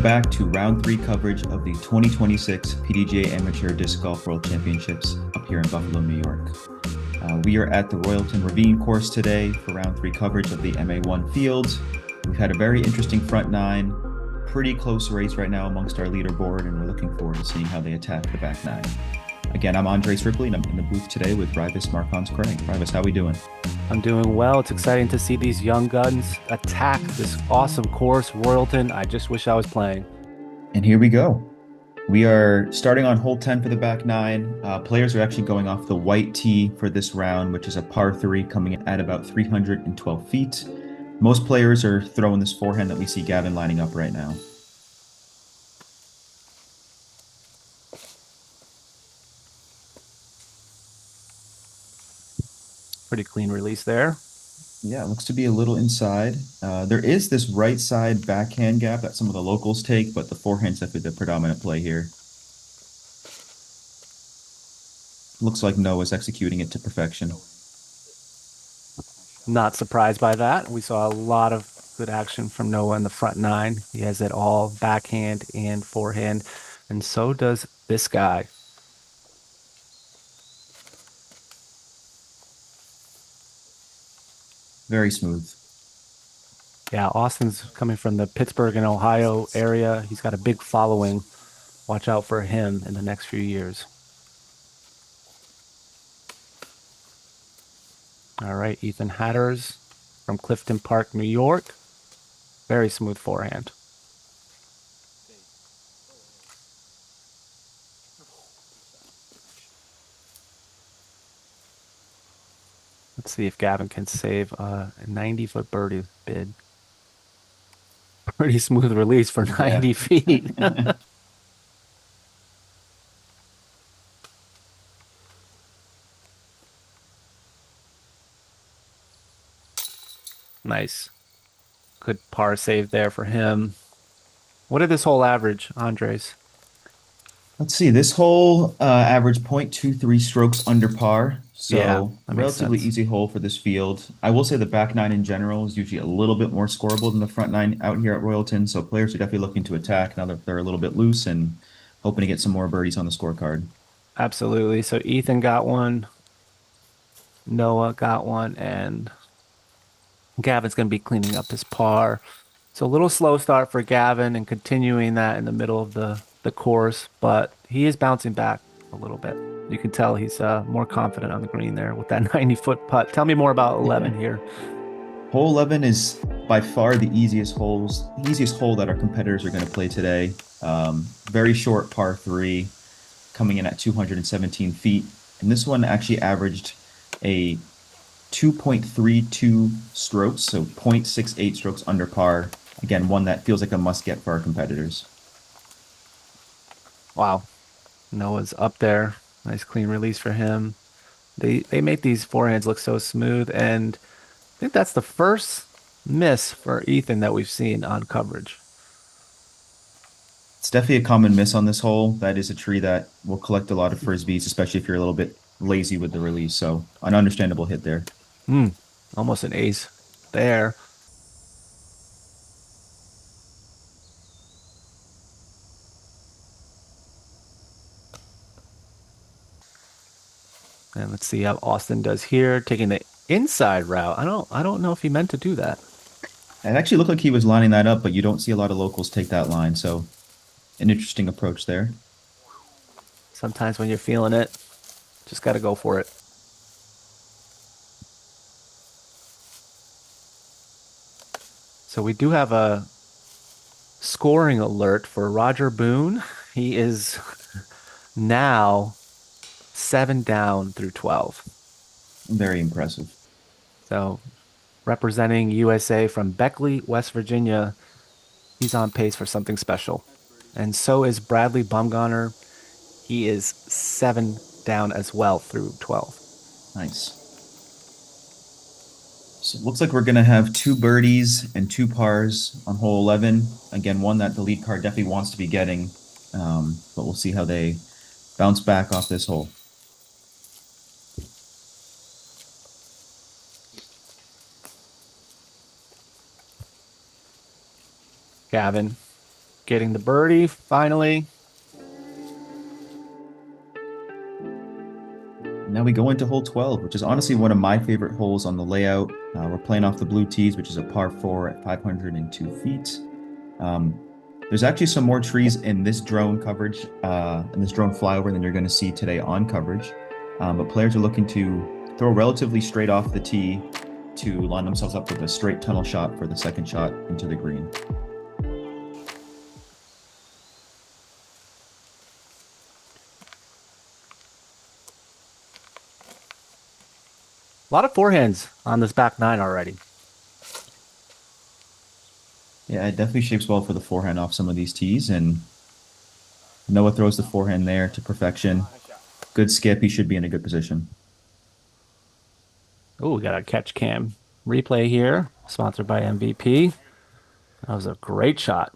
back to round 3 coverage of the 2026 PDGA Amateur Disc Golf World Championships up here in Buffalo, New York. We are at the Royalton Ravine course today for round 3 coverage of the MA1 fields. We've had a very interesting front 9, pretty close race right now amongst our leaderboard, and we're looking forward to seeing how they attack the back 9. Again, I'm Andres Ripley, and I'm in the booth today with Rivis Marcons Craig. Rivis, how we doing? I'm doing well. It's exciting to see these young guns attack this awesome course, Royalton. I just wish I was playing. And here we go. We are starting on hole 10 for the back 9. Players are actually going off the white tee for this round, which is a par 3 coming in at about 312 feet. Most players are throwing this forehand that we see Gavin lining up right now. Pretty clean release there. Yeah, it looks to be a little inside. There is this right side backhand gap that some of the locals take, but the forehand's definitely the predominant play here. Looks like Noah's executing it to perfection. Not surprised by that. We saw a lot of good action from Noah in the front 9. He has it all backhand and forehand, and so does this guy. Very smooth. Yeah, Austin's coming from the Pittsburgh and Ohio area. He's got a big following. Watch out for him in the next few years. All right, Ethan Hatters from Clifton Park, New York. Very smooth forehand. Let's see if Gavin can save a 90-foot birdie bid. Pretty smooth release for 90 feet. Nice. Good par save there for him. What did this hole average, Andres? Let's see. This hole averaged 0.23 strokes under par. Yeah, So that makes relatively sense. easy hole for this field. I will say the back 9 in general is usually a little bit more scoreable than the front 9 out here at Royalton. So players are definitely looking to attack now that they're a little bit loose and hoping to get some more birdies on the scorecard. Absolutely. So Ethan got one, Noah got one, and Gavin's going to be cleaning up his par. So a little slow start for Gavin and continuing that in the middle of the course, but he is bouncing back a little bit. You can tell he's more confident on the green there with that 90-foot putt. Tell me more about 11 here. Hole 11 is by far the easiest hole that our competitors are going to play today. Very short par 3 coming in at 217 feet. And this one actually averaged a 2.32 strokes, so 0.68 strokes under par. Again, one that feels like a must get for our competitors. Wow. Noah's up there. Nice clean release for him. They make these forehands look so smooth, and I think that's the first miss for Ethan that we've seen on coverage. It's definitely a common miss on this hole. That is a tree that will collect a lot of frisbees, especially if you're a little bit lazy with the release. So an understandable hit there. Almost an ace there. And let's see how Austin does here, taking the inside route. I don't know if he meant to do that. It actually looked like he was lining that up, but you don't see a lot of locals take that line. So an interesting approach there. Sometimes when you're feeling it, just got to go for it. So we do have a scoring alert for Roger Boone. He is now 7 down through 12. Very impressive. So representing USA from Beckley, West Virginia, he's on pace for something special. And so is Bradley Bumgarner. He is 7 down as well through 12. Nice. So it looks like we're going to have 2 birdies and 2 pars on hole 11. Again, one that the lead card definitely wants to be getting, but we'll see how they bounce back off this hole. Gavin getting the birdie finally. Now we go into hole 12, which is honestly one of my favorite holes on the layout. We're playing off the blue tees, which is a par 4 at 502 feet. There's actually some more trees in this drone coverage, in this drone flyover than you're going to see today on coverage. But players are looking to throw relatively straight off the tee to line themselves up with a straight tunnel shot for the second shot into the green. A lot of forehands on this back nine already. Yeah, it definitely shapes well for the forehand off some of these tees, and Noah throws the forehand there to perfection. Good skip. He should be in a good position. Oh, we got a catch cam replay here, sponsored by MVP. That was a great shot.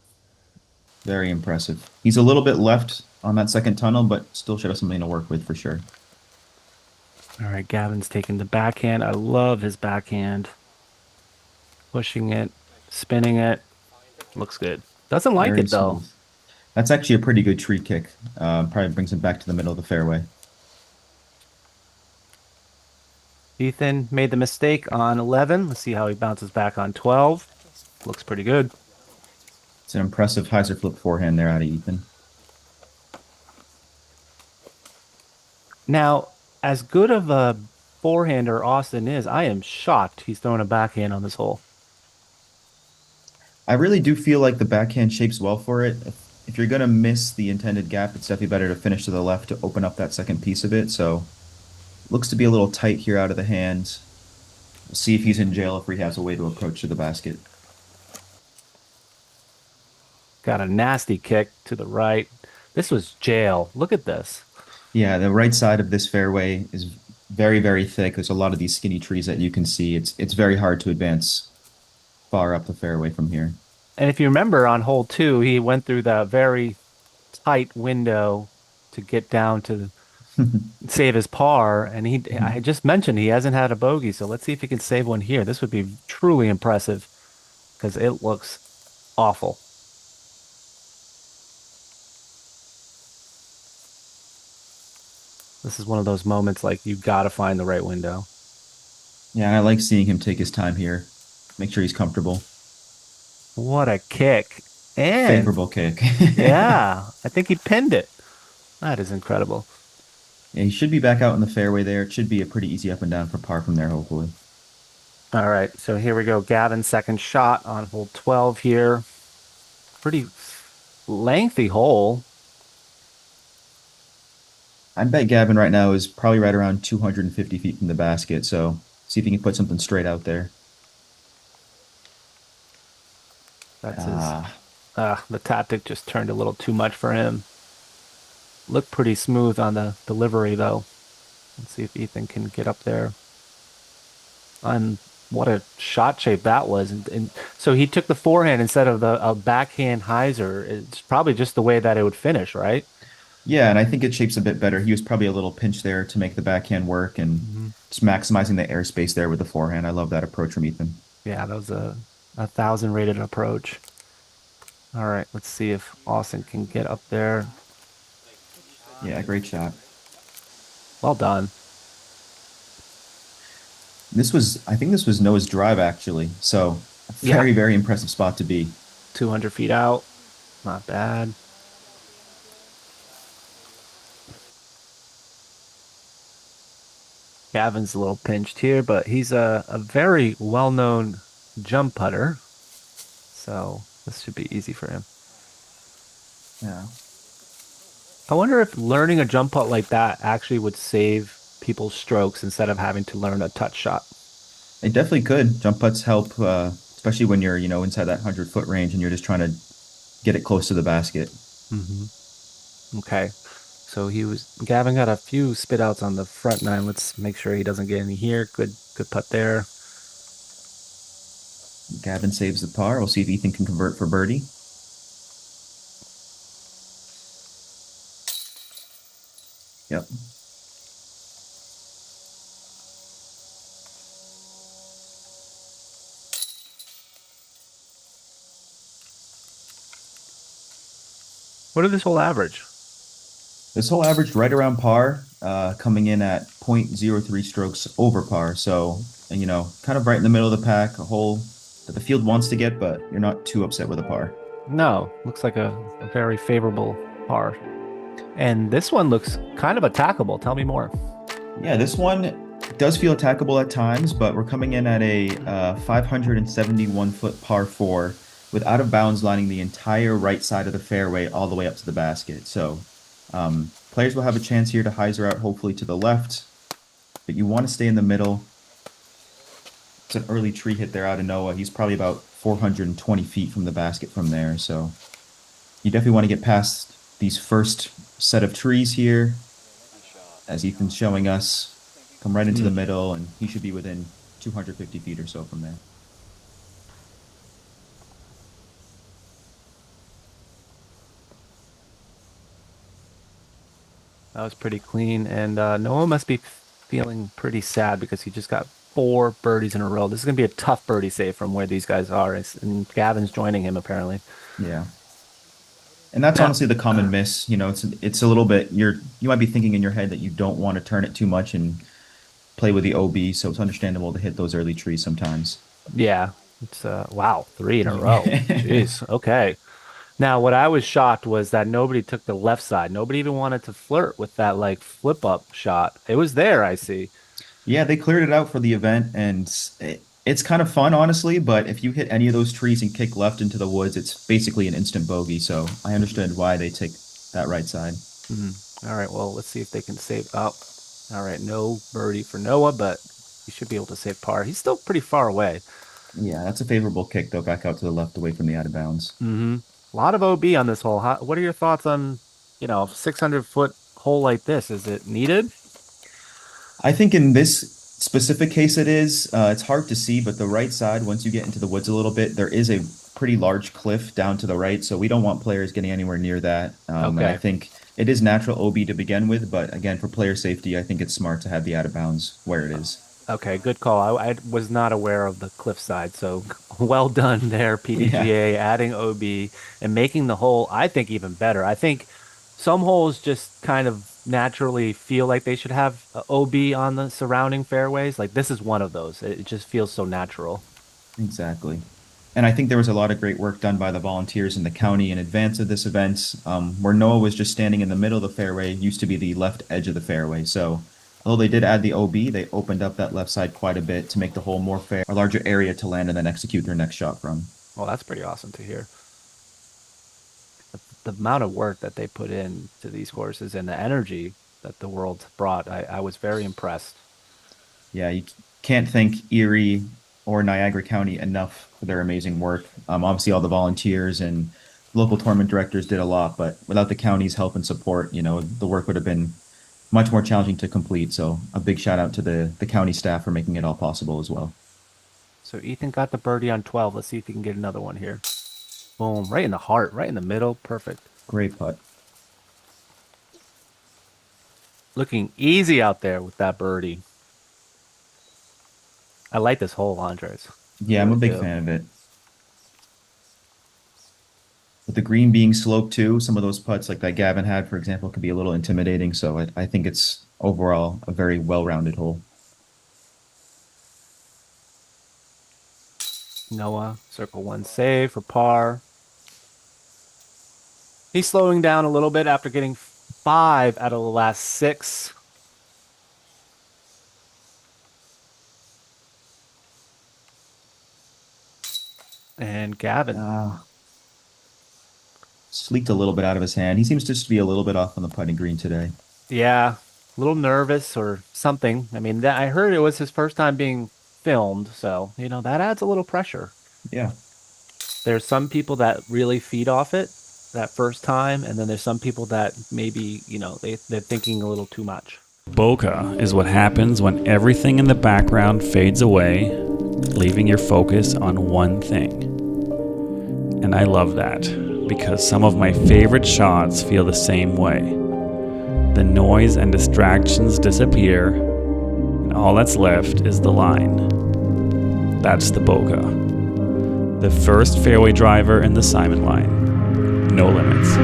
Very impressive. He's a little bit left on that second tunnel, but still should have something to work with for sure. All right, Gavin's taking the backhand. I love his backhand. Pushing it, spinning it. Looks good. Doesn't like Very it though. smooth. That's actually a pretty good tree kick. Probably brings him back to the middle of the fairway. Ethan made the mistake on 11. Let's see how he bounces back on 12. Looks pretty good. It's an impressive hyzer flip forehand there out of Ethan. Now, as good of a forehander Austin is, I am shocked he's throwing a backhand on this hole. I really do feel like the backhand shapes well for it. If you're going to miss the intended gap, it's definitely better to finish to the left to open up that second piece of it. So, looks to be a little tight here out of the hand. We'll see if he's in jail, if he has a way to approach to the basket. Got a nasty kick to the right. This was jail. Look at this. Yeah, the right side of this fairway is very, very thick. There's a lot of these skinny trees that you can see. It's very hard to advance far up the fairway from here. And if you remember on hole 2, he went through that very tight window to get down to save his par. And I just mentioned he hasn't had a bogey. So let's see if he can save one here. This would be truly impressive because it looks awful. This is one of those moments like you got to find the right window. Yeah, and I like seeing him take his time here. Make sure he's comfortable. What a kick. And Favorable kick. yeah, I think he pinned it. That is incredible. Yeah, he should be back out in the fairway there. It should be a pretty easy up and down for par from there, hopefully. All right, so here we go. Gavin's second shot on hole 12 here. Pretty lengthy hole. I bet Gavin right now is probably right around 250 feet from the basket, so see if he can put something straight out there. That's the tactic just turned a little too much for him. Looked pretty smooth on the delivery though. Let's see if Ethan can get up there. And what a shot shape that was. And so he took the forehand instead of a backhand hyzer. It's probably just the way that it would finish, right? Yeah, and I think it shapes a bit better. He was probably a little pinched there to make the backhand work and just maximizing the airspace there with the forehand. I love that approach from Ethan. Yeah, that was a 1,000 rated approach. All right, let's see if Austin can get up there. Yeah, great shot. Well done. I think this was Noah's drive actually. So a very, Yeah. very impressive spot to be. 200 feet out. Not bad. Gavin's a little pinched here, but he's a very well-known jump putter. So this should be easy for him. Yeah. I wonder if learning a jump putt like that actually would save people's strokes instead of having to learn a touch shot. It definitely could. Jump putts help, especially when you're, inside that 100-foot range and you're just trying to get it close to the basket. Okay. So Gavin got a few spit outs on the front nine. Let's make sure he doesn't get any here. Good putt there. Gavin saves the par. We'll see if Ethan can convert for birdie. Yep. What did this whole average? This whole averaged right around par, coming in at 0.03 strokes over par. So, kind of right in the middle of the pack, a hole that the field wants to get, but you're not too upset with a par. No, looks like a very favorable par. And this one looks kind of attackable. Tell me more. Yeah, this one does feel attackable at times, but we're coming in at a 571-foot par four with out of bounds lining the entire right side of the fairway all the way up to the basket. So players will have a chance here to hyzer out hopefully to the left, but you want to stay in the middle. It's an early tree hit there out of Noah. He's probably about 420 feet from the basket from there. So you definitely want to get past these first set of trees here, as Ethan's showing us. Come right into the middle, and he should be within 250 feet or so from there. That was pretty clean. And Noah must be feeling pretty sad because he just got 4 birdies in a row. This is going to be a tough birdie save from where these guys are. And Gavin's joining him, apparently. Yeah. And that's honestly the common miss. It's a little bit, you might be thinking in your head that you don't want to turn it too much and play with the OB, so it's understandable to hit those early trees sometimes. Yeah. It's wow, 3 in a row. Jeez. Okay. Now, what I was shocked was that nobody took the left side. Nobody even wanted to flirt with that like flip up shot. It was there, I see. Yeah, they cleared it out for the event, and it's kind of fun, honestly. But if you hit any of those trees and kick left into the woods, it's basically an instant bogey. So I understood why they take that right side. All right. Well, let's see if they can save. Oh, all right. No birdie for Noah, but he should be able to save par. He's still pretty far away. Yeah, that's a favorable kick, though, back out to the left away from the out of bounds. A lot of OB on this hole. What are your thoughts on, 600-foot hole like this? Is it needed? I think in this specific case it is. It's hard to see, but the right side, once you get into the woods a little bit, there is a pretty large cliff down to the right, so we don't want players getting anywhere near that. And I think it is natural OB to begin with, but again, for player safety, I think it's smart to have the out of bounds where it is. Okay, good call. I was not aware of the cliffside, so well done there, PDGA, adding OB and making the hole, I think, even better. I think some holes just kind of naturally feel like they should have a OB on the surrounding fairways. Like this is one of those. It just feels so natural. Exactly. And I think there was a lot of great work done by the volunteers in the county in advance of this event, where Noah was just standing in the middle of the fairway, used to be the left edge of the fairway. So although they did add the OB, they opened up that left side quite a bit to make the hole more fair, a larger area to land and then execute their next shot from. Well, that's pretty awesome to hear. The amount of work that they put in to these courses and the energy that the world brought, I was very impressed. Yeah, you can't thank Erie or Niagara County enough for their amazing work. Obviously, all the volunteers and local tournament directors did a lot, but without the county's help and support, the work would have been much more challenging to complete. So a big shout out to the county staff for making it all possible as well. So Ethan got the birdie on 12. Let's see if he can get another one here. Boom, right in the heart, right in the middle. Perfect. Great putt. Looking easy out there with that birdie. I like this hole, Andres. Yeah, I'm a big fan of it. With the green being sloped too, some of those putts like that Gavin had, for example, can be a little intimidating. So I think it's overall a very well-rounded hole. Noah, circle one save for par. He's slowing down a little bit after getting 5 out of the last 6. And Gavin. Sleeked a little bit out of his hand. He seems just to be a little bit off on the putting green today. Yeah, a little nervous or something. I mean, I heard it was his first time being filmed, so, that adds a little pressure. Yeah. There's some people that really feed off it that first time, and then there's some people that maybe, they're thinking a little too much. Bokeh is what happens when everything in the background fades away, leaving your focus on one thing. And I love that, because some of my favorite shots feel the same way. The noise and distractions disappear, and all that's left is the line. That's the Bokeh. The first fairway driver in the Simon line. No limits.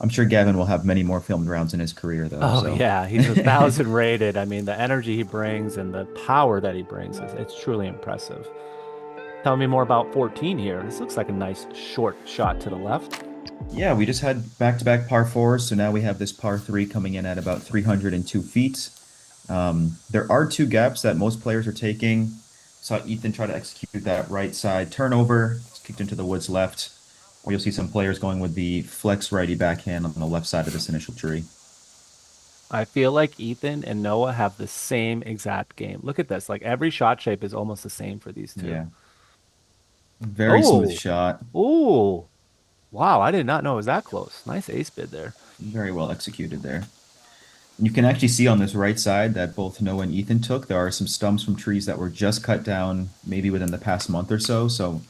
I'm sure Gavin will have many more filmed rounds in his career, though. Oh So yeah, he's 1,000 rated. I mean, the energy he brings and the power that he brings is it's truly impressive. Tell me more about 14 here. This looks like a nice short shot to the left. yeah, we just had back-to-back par fours, so now we have this par three coming in at about 302 feet. There are two gaps that most players are taking. Saw Ethan try to execute that right side turnover. It's kicked into the woods left. Or you'll see some players going with the flex righty backhand on the left side of this initial tree. I feel like Ethan and Noah have the same exact game. Look at this. Like every shot shape is almost the same for these two. Yeah, very smooth Oh, shot. oh, wow. I did not know it was that close. Nice ace bid there. Very well executed there. You can actually see on this right side that both Noah and Ethan took. There are some stumps from trees that were just cut down maybe within the past month or so. So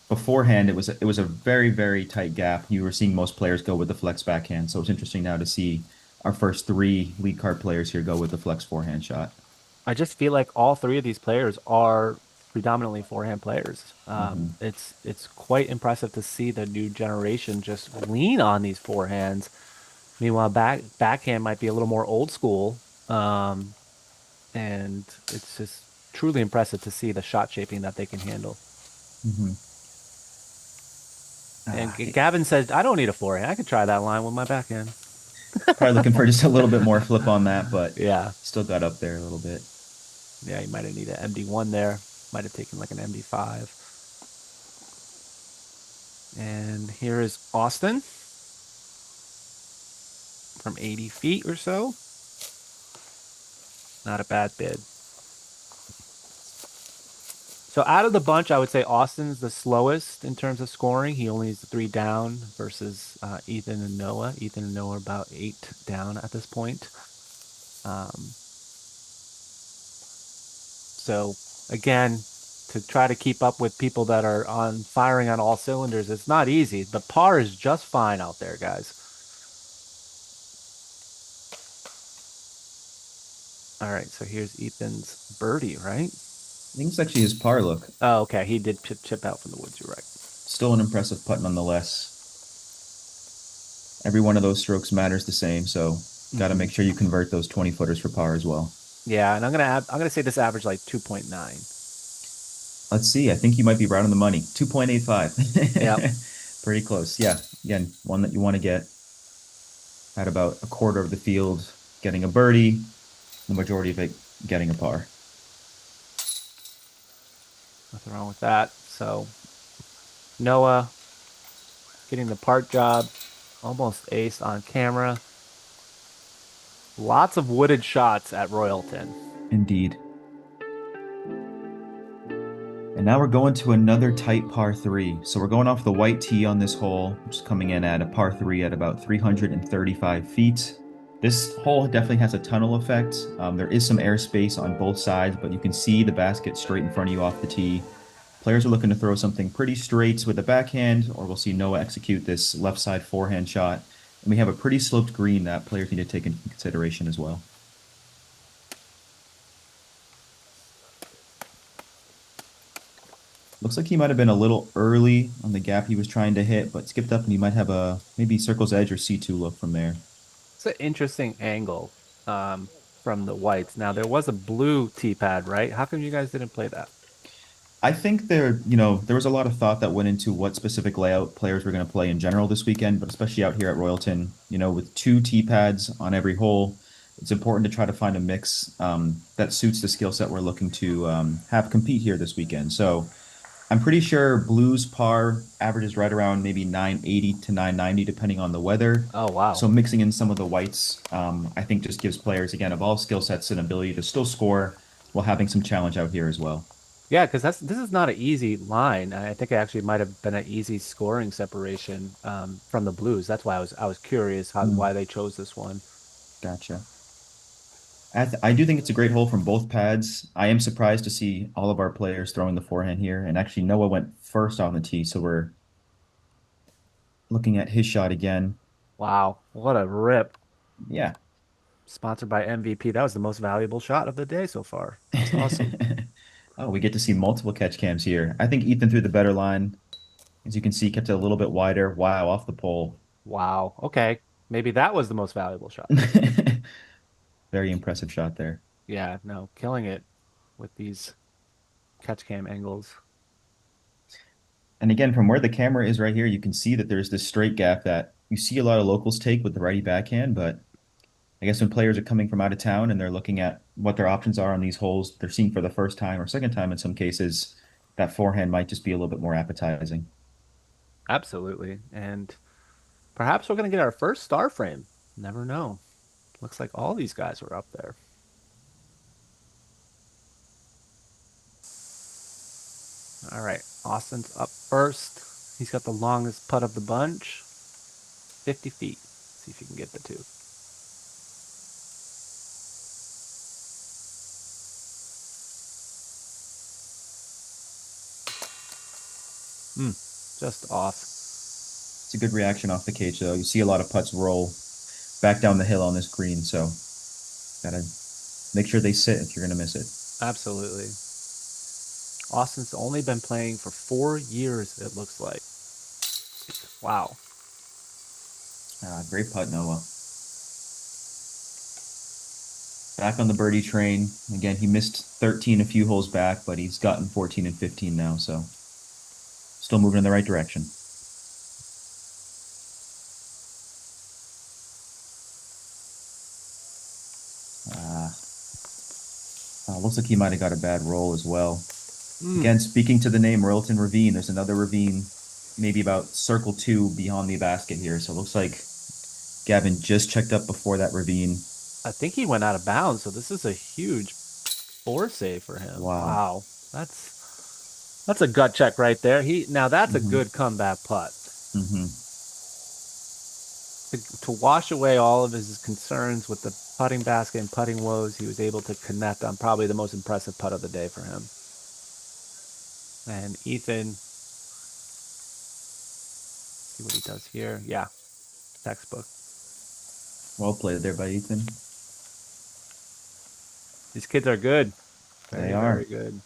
beforehand, it was a very, very tight gap. You were seeing most players go with the flex backhand. So it's interesting now to see our first three lead card players here go with the flex forehand shot. I just feel like all three of these players are predominantly forehand players. Hmm. It's quite impressive to see the new generation just lean on these forehands. Meanwhile, backhand might be a little more old school, and it's just truly impressive to see the shot shaping that they can handle. Hmm. And Ah, Gavin said, "I don't need a forehand. I could try that line with my backhand." probably looking for just a little bit more flip on that, but Yeah, still got up there a little bit. yeah, you might have needed an MD1 there. Might have taken like an MD5. And here is Austin from 80 feet or so. Not a bad bid. So out of the bunch, I would say Austin's the slowest in terms of scoring. He only needs the three down versus Ethan and Noah. Ethan and Noah are about eight down at this point. Um, so again, to try to keep up with people that are on firing on all cylinders, it's not easy. The par is just fine out there, guys. All right, so here's Ethan's birdie, right? I think it's actually his par look. Oh, okay. He did chip out from the woods. You're right. Still an impressive putt nonetheless. Every one of those strokes matters the same, so got to Mhm. make sure you convert those 20 footers for par as well. Yeah, and I'm gonna say this average like 2.9. Let's see. I think you might be right on the money. 2.85. Yep. Pretty close. Yeah. Again, one that you want to get at about a quarter of the field getting a birdie, the majority of it getting a par. Nothing wrong with that. So Noah getting the part job, almost ace on camera. Lots of wooded shots at Royalton. Indeed. And now we're going to another tight par three. So we're going off the white tee on this hole, which is coming in at a par three at about 335 feet. This hole definitely has a tunnel effect. There is some airspace on both sides, but you can see the basket straight in front of you off the tee. Players are looking to throw something pretty straight with the backhand, or we'll see Noah execute this left side forehand shot. And we have a pretty sloped green that players need to take into consideration as well. Looks like he might have been a little early on the gap he was trying to hit, but skipped up and he might have a maybe circle's edge or C2 look from there. It's an interesting angle from the whites. Now there was a blue tee pad, right? How come you guys didn't play that? I think there was a lot of thought that went into what specific layout players were going to play in general this weekend, but especially out here at Royalton, with two tee pads on every hole, it's important to try to find a mix that suits the skill set we're looking to have compete here this weekend. So I'm pretty sure Blues par averages right around maybe 980 to 990 depending on the weather. Oh wow. So mixing in some of the whites, I think just gives players again of all skill sets an ability to still score while having some challenge out here as well. Yeah, because this is not an easy line. I think it actually might have been an easy scoring separation from the Blues. That's why I was curious Mm, why they chose this one. gotcha. I do think it's a great hole from both pads. I am surprised to see all of our players throwing the forehand here, and actually Noah went first on the tee, so we're looking at his shot again. Wow, what a rip! Yeah. Sponsored by MVP. That was the most valuable shot of the day so far. That's awesome. Oh, we get to see multiple catch cams here. I think Ethan threw the better line. As you can see, kept it a little bit wider. Wow, off the pole. Wow. Okay. Maybe that was the most valuable shot. Very impressive shot there. Yeah, no, killing it with these catch cam angles. And again, from where the camera is right here, you can see that there's this straight gap that you see a lot of locals take with the righty backhand, but I guess when players are coming from out of town and they're looking at what their options are on these holes, they're seeing for the first time or second time in some cases, that forehand might just be a little bit more appetizing. Absolutely. And perhaps we're going to get our first star frame. Never know. Looks like all these guys were up there. All right. Austin's up first. He's got the longest putt of the bunch. 50 feet. See if he can get the two. Just off. It's a good reaction off the cage, though. You see a lot of putts roll back down the hill on this green, so gotta make sure they sit if you're gonna miss it. Absolutely. Austin's only been playing for 4 years, it looks like. Wow. Great putt, Noah. Back on the birdie train. Again, he missed 13 a few holes back, but he's gotten 14 and 15 now, so still moving in the right direction. Looks like he might have got a bad roll as well. Again, speaking to the name Royalton Ravine, there's another ravine maybe about circle 2 beyond the basket here. So it looks like Gavin just checked up before that ravine. I think he went out of bounds, so this is a huge four save for him. Wow. That's a gut check right there. Now that's a good comeback putt. To wash away all of his concerns with the putting basket and putting woes, he was able to connect on probably the most impressive putt of the day for him. And Ethan, see what he does here. Yeah, textbook. Well played there by Ethan. These kids are good. They are. Very good.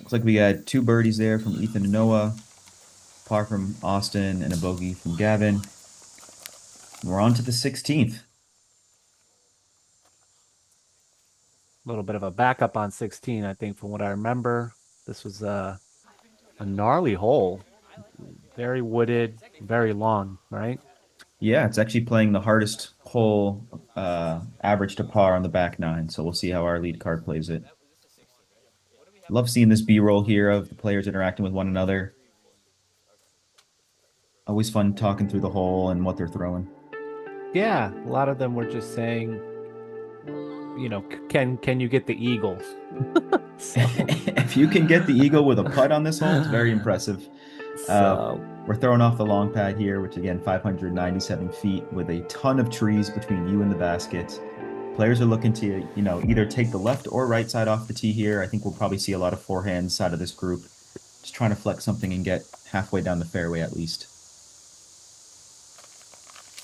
Looks like we had 2 birdies there from Ethan and Noah, par from Austin, and a bogey from Gavin. We're on to the 16th. A little bit of a backup on 16, I think, from what I remember. This was a gnarly hole. Very wooded, very long, right? Yeah, it's actually playing the hardest hole, average to par on the back 9. So we'll see how our lead card plays it. Love seeing this B-roll here of the players interacting with one another. Always fun talking through the hole and what they're throwing. Yeah, a lot of them were just saying, you know, can you get the eagle? If you can get the eagle with a putt on this hole, it's very impressive. We're throwing off the long pad here, which again, 597 feet with a ton of trees between you and the basket. Players are looking to, either take the left or right side off the tee here. I think we'll probably see a lot of forehands side of this group. Just trying to flex something and get halfway down the fairway at least.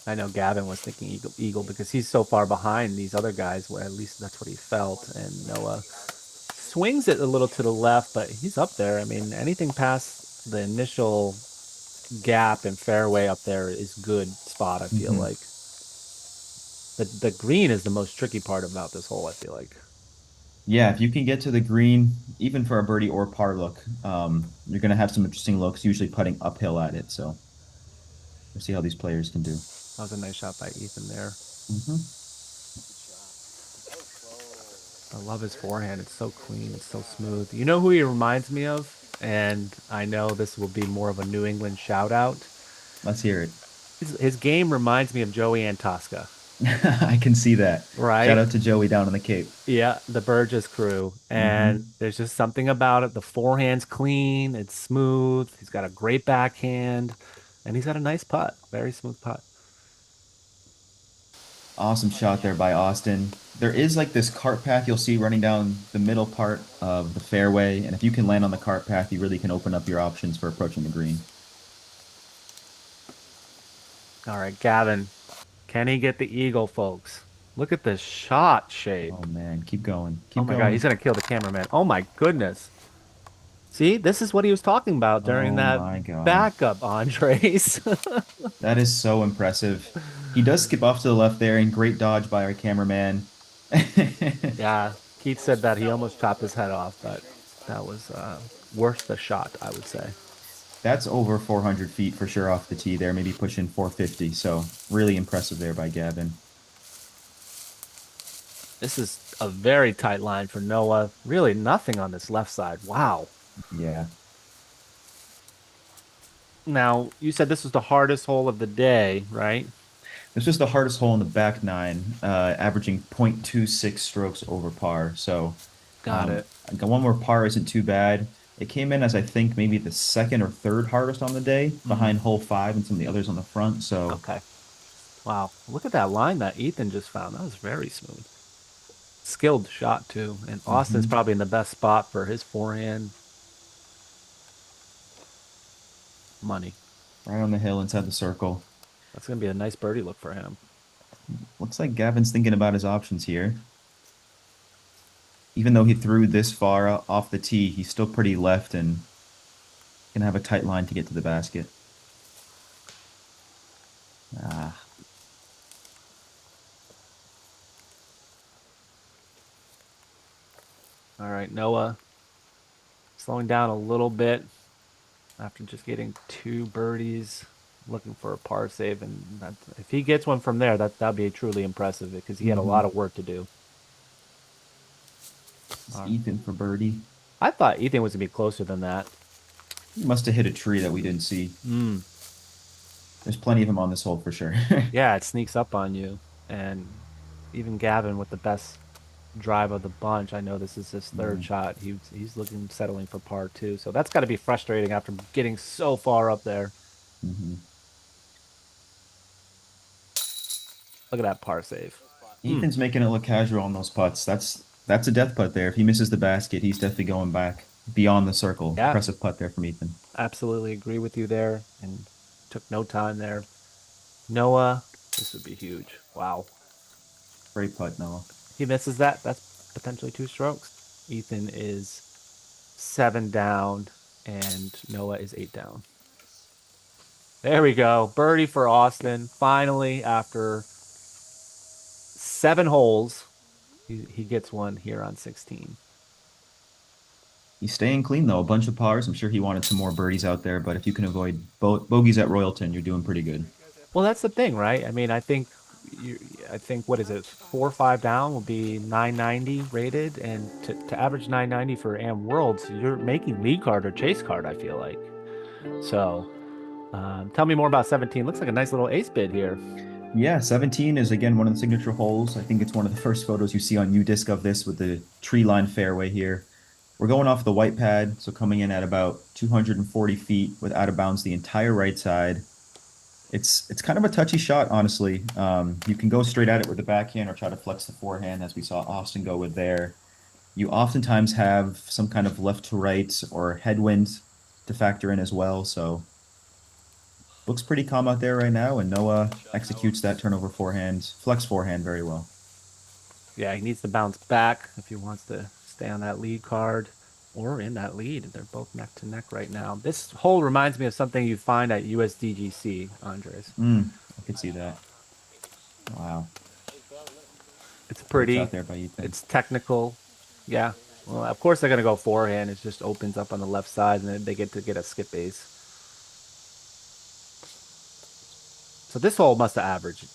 I know Gavin was thinking eagle because he's so far behind these other guys, where at least that's what he felt. And Noah swings it a little to the left, but he's up there. I mean, anything past the initial gap and fairway up there is good spot, I feel like. The green is the most tricky part about this hole, I feel like. Yeah, if you can get to the green, even for a birdie or par look, you're going to have some interesting looks, usually putting uphill at it. So we'll see how these players can do. That was a nice shot by Ethan there. I love his forehand. It's so clean. It's so smooth. You know who he reminds me of? And I know this will be more of a New England shout out. Let's hear it. His game reminds me of Joey Antosca. I can see that. Right. Shout out to Joey down on the Cape. Yeah, the Burgess crew. And there's just something about it. The forehand's clean. It's smooth. He's got a great backhand. And he's got a nice putt. Very smooth putt. Awesome shot there by Austin. There is like this cart path you'll see running down the middle part of the fairway. And if you can land on the cart path, you really can open up your options for approaching the green. All right, Gavin. Can he get the eagle, folks? Look at this shot shape. Oh, man. Keep going. Oh, my God. He's going to kill the cameraman. Oh, my goodness. See, this is what he was talking about during Oh that my God. backup, Andres. That is so impressive. He does skip off to the left there, and great dodge by our cameraman. Yeah, Keith said that he almost chopped his head off, but that was worth the shot, I would say. That's over 400 feet for sure off the tee there, maybe pushing 450. So really impressive there by Gavin. This is a very tight line for Noah. Really nothing on this left side. Wow. Yeah. Now, you said this was the hardest hole of the day, right? This was the hardest hole in the back nine, averaging 0.26 strokes over par. So Got it. one where par isn't too bad. It came in as I think maybe the second or third hardest on the day, behind hole 5 and some of the others on the front. So Okay. Wow. Look at that line that Ethan just found. That was very smooth. Skilled shot, too. And Austin's mhm, probably in the best spot for his forehand money. right on the hill inside the circle. That's going to be a nice birdie look for him. Looks like Gavin's thinking about his options here. Even though he threw this far off the tee, he's still pretty left and gonna have a tight line to get to the basket. Ah, All right, Noah slowing down a little bit after just getting 2 birdies, looking for a par save. And that, if he gets one from there, that'd be truly impressive because he had a lot mhm. of work to do. It's Ethan for birdie. I thought Ethan was going to be closer than that. He must have hit a tree that we didn't see. Mm. There's plenty of them on this hole for sure. Yeah, it sneaks up on you. And even Gavin with the best drive of the bunch, I know this is his third Mm, shot. He's looking settling for par 2. So that's got to be frustrating after getting so far up there. mhm. Look at that par save. Mm. Ethan's making it look casual on those putts. That's a death putt there. If he misses the basket, he's definitely going back beyond the circle. Yeah, Impressive putt there from Ethan. absolutely agree with you there. And took no time there. Noah, this would be huge. Wow. Great putt, Noah. He misses that. That's potentially 2 strokes. Ethan is 7 down, and Noah is 8 down. There we go. Birdie for Austin. Finally, after 7 holes, he gets one here on 16. He's staying clean though. A bunch of pars. I'm sure he wanted some more birdies out there, but if you can avoid bogeys at Royalton, you're doing pretty good. Well, that's the thing, right? I mean, you, I think what is it, 4 or 5 down will be 990 rated, and to average 990 for Am Worlds, you're making lead card or chase card. I feel like. So, tell me more about 17. Looks like a nice little ace bid here. Yeah, 17 is again one of the signature holes. I think it's one of the first photos you see on UDisc of this with the tree line fairway here. We're going off the white pad, so coming in at about 240 feet with out of bounds the entire right side. It's kind of a touchy shot, honestly. You can go straight at it with the backhand or try to flex the forehand, as we saw Austin go with there. You oftentimes have some kind of left to right or headwind to factor in as well, so looks pretty calm out there right now, and Noah executes that turnover forehand, flex forehand very well. Yeah, he needs to bounce back if he wants to stay on that lead card or in that lead. They're both neck to neck right now. This hole reminds me of something you find at USDGC, Andres. I could see that. Wow. It's Great pretty, shot there by Ethan. it's technical. Yeah. Well, of course they're going to go forehand. It just opens up on the left side and then they get to get a skip base. So this hole must have averaged,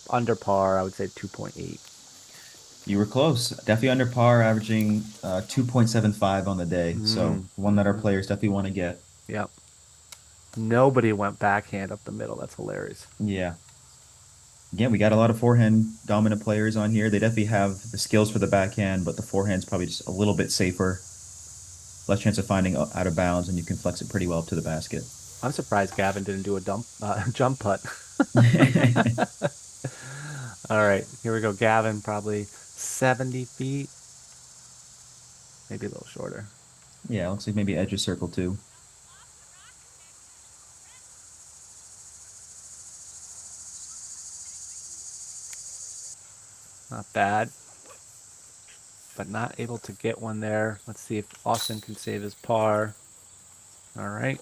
under par, I would say 2.8. You were close. Definitely under par, averaging 2.75 on the day. So one that our players definitely want to get. Yep. Nobody went backhand up the middle. That's hilarious. Yeah. Again, we got a lot of forehand dominant players on here. They definitely have the skills for the backhand, but the forehand's probably just a little bit safer. Less chance of finding out of bounds, and you can flex it pretty well up to the basket. I'm surprised Gavin didn't do a jump putt. All right, here we go. Gavin, probably 70 feet, maybe a little shorter. Yeah, looks like maybe edge of circle too. Not bad. but not able to get one there. Let's see if Austin can save his par. All right.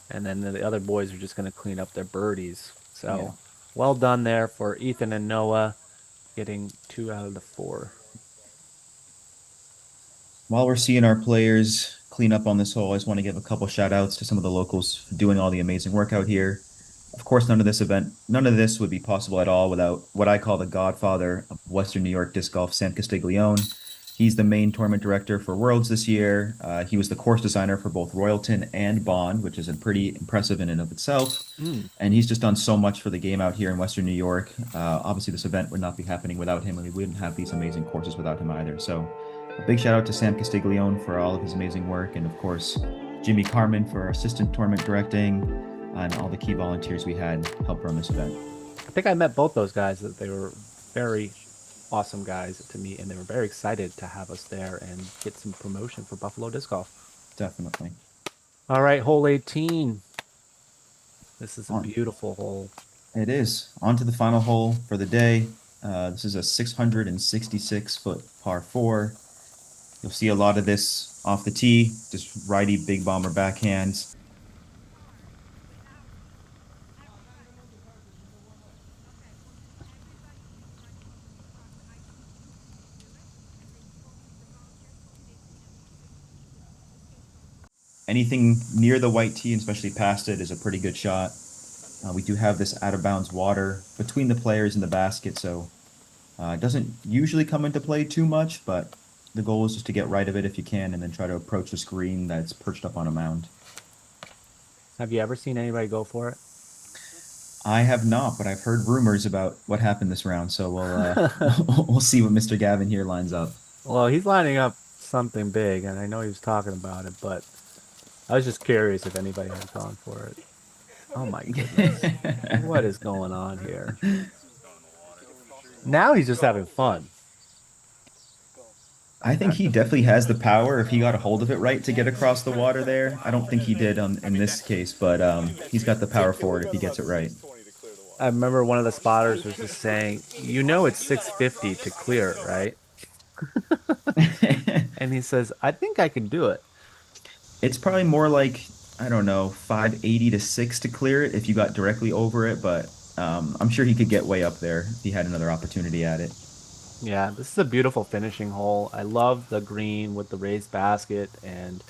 And then the other boys are just going to clean up their birdies. So Yeah. well done there for Ethan and Noah getting 2 out of the 4. While we're seeing our players clean up on this hole, I just want to give a couple shout outs to some of the locals for doing all the amazing work out here. Of course, none of this would be possible at all without what I call the godfather of Western New York disc golf, Sam Castiglione. He's the main tournament director for Worlds this year. He was the course designer for both Royalton and Bond, which is a pretty impressive in and of itself. And he's just done so much for the game out here in Western New York. Obviously, this event would not be happening without him, and we wouldn't have these amazing courses without him either. So, a big shout out to Sam Castiglione for all of his amazing work, and of course, Jimmy Carmen for our assistant tournament directing, and all the key volunteers we had help run this event. I think I met both those guys. That they were very awesome guys to meet, and they were very excited to have us there and get some promotion for Buffalo Disc Golf. Definitely. All right, hole 18. This is a On. beautiful hole. It is. On to the final hole for the day. This is a 666-foot par 4. You'll see a lot of this off the tee, just righty big bomber backhands. Anything near the white tee, and especially past it, is a pretty good shot. We do have this out of bounds water between the players and the basket, so it doesn't usually come into play too much, but the goal is just to get right of it if you can, and then try to approach the screen that's perched up on a mound. Have you ever seen anybody go for it? I have not, but I've heard rumors about what happened this round, so we'll see what Mr. Gavin here lines up. Well, he's lining up something big, and I know he was talking about it, but I was just curious if anybody had gone for it. Oh my goodness. What is going on here? Now he's just having fun. I think he definitely has the power if he got a hold of it right to get across the water there. I don't think he did in this case, but he's got the power for it if he gets it right. I remember one of the spotters was just saying, you know it's 650 to clear, right? And he says, I think I can do it. It's probably more like, I don't know, 580 to 6 to clear it if you got directly over it, but I'm sure he could get way up there if he had another opportunity at it. Yeah, this is a beautiful finishing hole. I love the green with the raised basket, and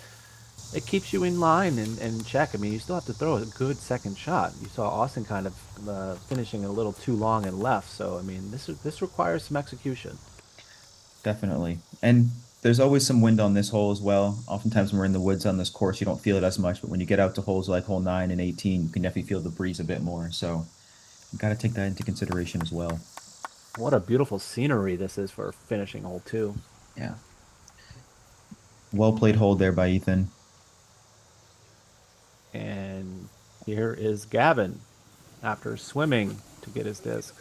it keeps you in line and check. I mean, you still have to throw a good second shot. You saw Austin kind of finishing a little too long and left, so I mean, this requires some execution. Definitely. And there's always some wind on this hole as well. Oftentimes when we're in the woods on this course, you don't feel it as much, but when you get out to holes like hole 9 and 18, you can definitely feel the breeze a bit more. So you got to take that into consideration as well. What a beautiful scenery this is for finishing hole 2. Yeah. Well played hold there by Ethan. And here is Gavin after swimming to get his disc.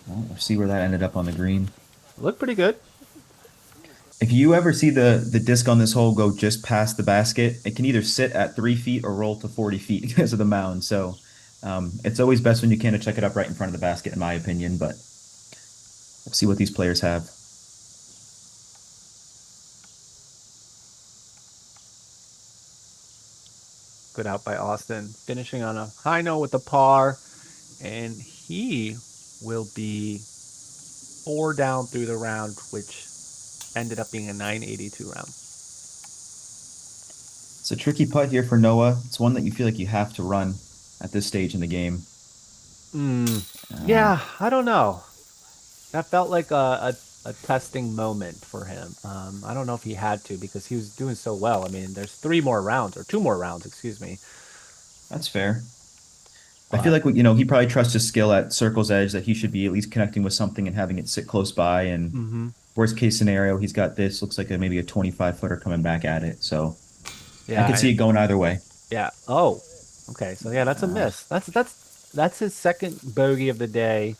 Well, we'll see where that ended up on the green. Looked pretty good. If you ever see the disc on this hole go just past the basket, it can either sit at 3 feet or roll to 40 feet because of the mound. So it's always best when you can to check it up right in front of the basket, in my opinion. But we'll see what these players have. Good out by Austin, finishing on a high note with the par, and he will be 4 down through the round, which ended up being a 982 round. It's a tricky putt here for Noah. It's one that you feel like you have to run at this stage in the game. Yeah, I don't know. That felt like a testing moment for him. I don't know if he had to because he was doing so well. I mean, there's 2 more rounds, excuse me. That's fair. I feel like he probably trusts his skill at circle's edge, that he should be at least connecting with something and having it sit close by. And worst case scenario, he's got this. Looks like maybe a 25-footer coming back at it. So yeah, I could see it going either way. Yeah. Oh, okay. So yeah, that's a miss. That's his second bogey of the day,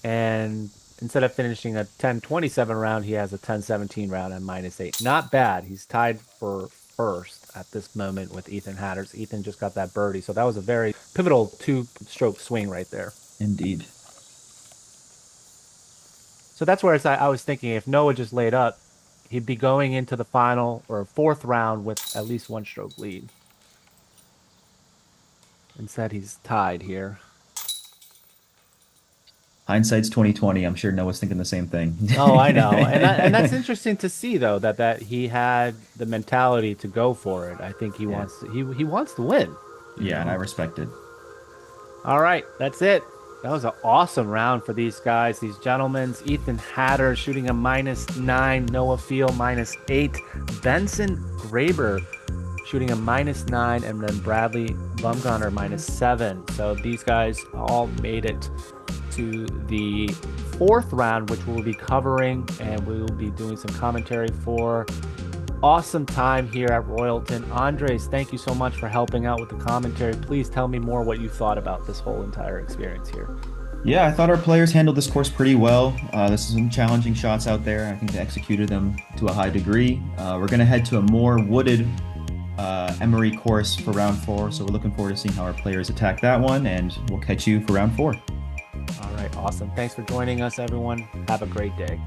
and instead of finishing a 10-27 round, he has a 10-17 round and -8. Not bad. He's tied for first at this moment with Ethan Hatters. Ethan just got that birdie, so that was a very pivotal 2-stroke swing right there. Indeed. So that's where I was thinking if Noah just laid up, he'd be going into the final or fourth round with at least 1 stroke lead. Instead, he's tied here. Hindsight's 2020. I'm sure Noah's thinking the same thing. Oh, I know, and that's interesting to see though that he had the mentality to go for it. I think he wants he wants to win. Yeah, and I respect it. All right, that's it. That was an awesome round for these guys, these gentlemen. Ethan Hatter shooting a -9, Noah Fiel -8, Benson Graber shooting a -9, and then Bradley Bumgarner -7. So these guys all made it to the fourth round, which we'll be covering, and we will be doing some commentary for. Awesome time here at Royalton. Andres, thank you so much for helping out with the commentary. Please tell me more what you thought about this whole entire experience here. Yeah, I thought our players handled this course pretty well. This is some challenging shots out there. I think they executed them to a high degree. We're going to head to a more wooded Emery course for round 4, so we're looking forward to seeing how our players attack that one, and we'll catch you for round 4. All right, awesome. Thanks for joining us, everyone. Have a great day.